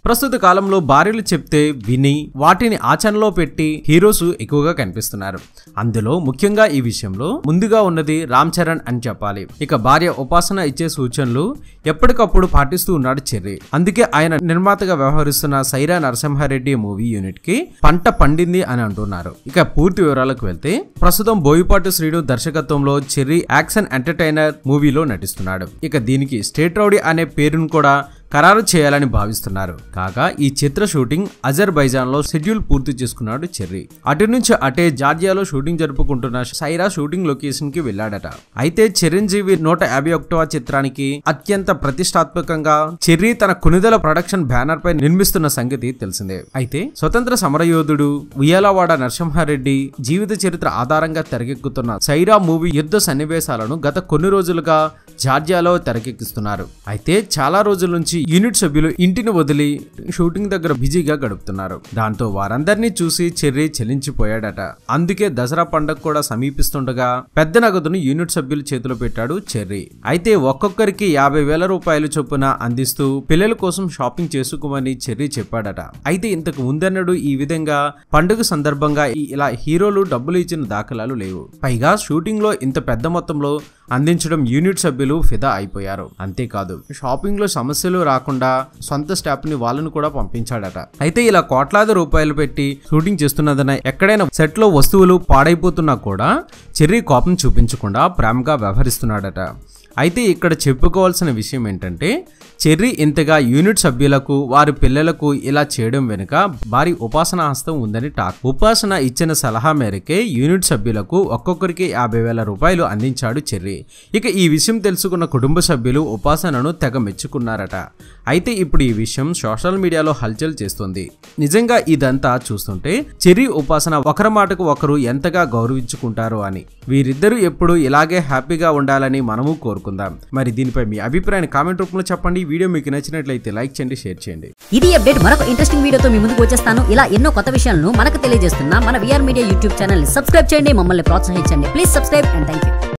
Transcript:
ప్రస్తుత కాలంలో భార్యలు చెప్తే విని వాటిని ఆచరణలో పెట్టి హీరోస్ ఎక్కువగా కనిపిస్తున్నారు. అందులో ముఖ్యంగా ఈ విషయంలో ముందుగా ఉన్నది రామ్ చరణ్ అని చెప్పాలి. ఇక భార్య ఉపాసన ఇచ్చే సూచనలు ఎప్పటికప్పుడు పాటిస్తూ ఉన్నాడు చెర్రీ. అందుకే ఆయన నిర్మాతగా వ్యవహరిస్తున్న సైరా నరసింహారెడ్డి మూవీ యూనిట్ కి పంట పండింది అని అంటున్నారు. ఇక పూర్తి వివరాలకు వెళ్తే ప్రస్తుతం బోయపాటి శ్రీను దర్శకత్వంలో చెర్రీ యాక్షన్ ఎంటర్టైనర్ మూవీలో నటిస్తున్నాడు. ఇక దీనికి స్టేట్ రౌడీ అనే పేరును కూడా ఖరారు చేయాలని భావిస్తున్నారు. కాగా ఈ చిత్ర షూటింగ్ అజర్బైజాన్ లో షెడ్యూల్ పూర్తి చేసుకున్నాడు చెర్రీ. అటు నుంచి అటే జార్జియాలో షూటింగ్ జరుపుకుంటున్న సైరా షూటింగ్ లొకేషన్ కి వెళ్లాడట. అయితే చిరంజీవి 151వ చిత్రానికి అత్యంత ప్రతిష్టాత్మకంగా చెర్రీ తన కొనిదెల ప్రొడక్షన్ బ్యానర్ పై నిర్మిస్తున్న సంగతి తెలిసిందే. అయితే స్వతంత్ర సమరయోధుడు ఉయ్యాలవాడ నరసింహారెడ్డి జీవిత చరిత్ర ఆధారంగా తెరకెక్కుతున్న సైరా మూవీ యుద్ధ సన్నివేశాలను గత కొన్ని రోజులుగా జార్జియాలో తెరకెక్కిస్తున్నారు. అయితే చాలా రోజుల నుంచి యూనిట్ సభ్యులు ఇంటిని వదిలి షూటింగ్ దగ్గర బిజీగా గడుపుతున్నారు. దాంతో వారందరినీ చూసి చెర్రీ చెల్లించిపోయాడట. అందుకే దసరా పండుగ కూడా సమీపిస్తుండగా పెద్ద నగదును యూనిట్ సభ్యుల చేతిలో పెట్టాడు చెర్రీ. అయితే ఒక్కొక్కరికి 50,000 రూపాయలు చొప్పున అందిస్తూ పిల్లల కోసం షాపింగ్ చేసుకోమని చెర్రీ చెప్పాడట. అయితే ఇంతకు ముందన్నడు ఈ విధంగా పండుగ సందర్భంగా ఇలా హీరోలు డబ్బులు ఇచ్చిన దాఖలాలు లేవు. పైగా షూటింగ్ లో ఇంత పెద్ద మొత్తంలో అందించడం యూనిట్ సభ్యులు ఫిదా అయిపోయారు. అంతేకాదు షాపింగ్ లో సమస్యలు రాకుండా సొంత స్టాఫ్ ని వాళ్ళను కూడా పంపించాడట. అయితే ఇలా కోట్లాది రూపాయలు పెట్టి షూటింగ్ చేస్తున్నదన ఎక్కడైనా సెట్ లో వస్తువులు పాడైపోతున్నా కూడా చెర్రీ కోపం చూపించకుండా ప్రేమగా వ్యవహరిస్తున్నాడట. అయితే ఇక్కడ చెప్పుకోవాల్సిన విషయం ఏంటంటే చెర్రీ ఇంతగా యూనిట్ సభ్యులకు వారి పిల్లలకు ఇలా చేయడం వెనుక భారీ ఉపాసన హస్తం ఉందని టాక్. ఉపాసన ఇచ్చిన సలహా మేరకే యూనిట్ సభ్యులకు ఒక్కొక్కరికి 50,000 రూపాయలు అందించాడు చెర్రీ. ఇక ఈ విషయం తెలుసుకున్న కుటుంబ సభ్యులు ఉపాసనను తెగ మెచ్చుకున్నారట. అయితే ఇప్పుడు ఈ విషయం సోషల్ మీడియాలో హల్చల్ చేస్తుంది. నిజంగా ఇదంతా చూస్తుంటే చెర్రీ ఉపాసన ఒకరి మాటకు ఒకరు ఎంతగా గౌరవించుకుంటారో అని. వీరిద్దరూ ఎప్పుడు ఇలాగే హ్యాపీగా ఉండాలని మనము కోరుకుందాం. మరి దీనిపై మీ అభిప్రాయాన్ని కామెంట్ రూపంలో చెప్పండి. వీడియో మీకు నచ్చినట్లయితే లైక్ చేయండి, షేర్ చేయండి. ఇది అప్డేట్. మరొక ఇంట్రెస్టింగ్ వీడియోతో మీ ముందుకు వచ్చేస్తాను. ఇలా ఎన్నో కొత్త విషయాలను మనకు తెలియజేస్తున్నా మన VR media YouTube channel subscribe చేయండి, మమ్మల్ని ప్రోత్సహించండి. Please subscribe and thank you.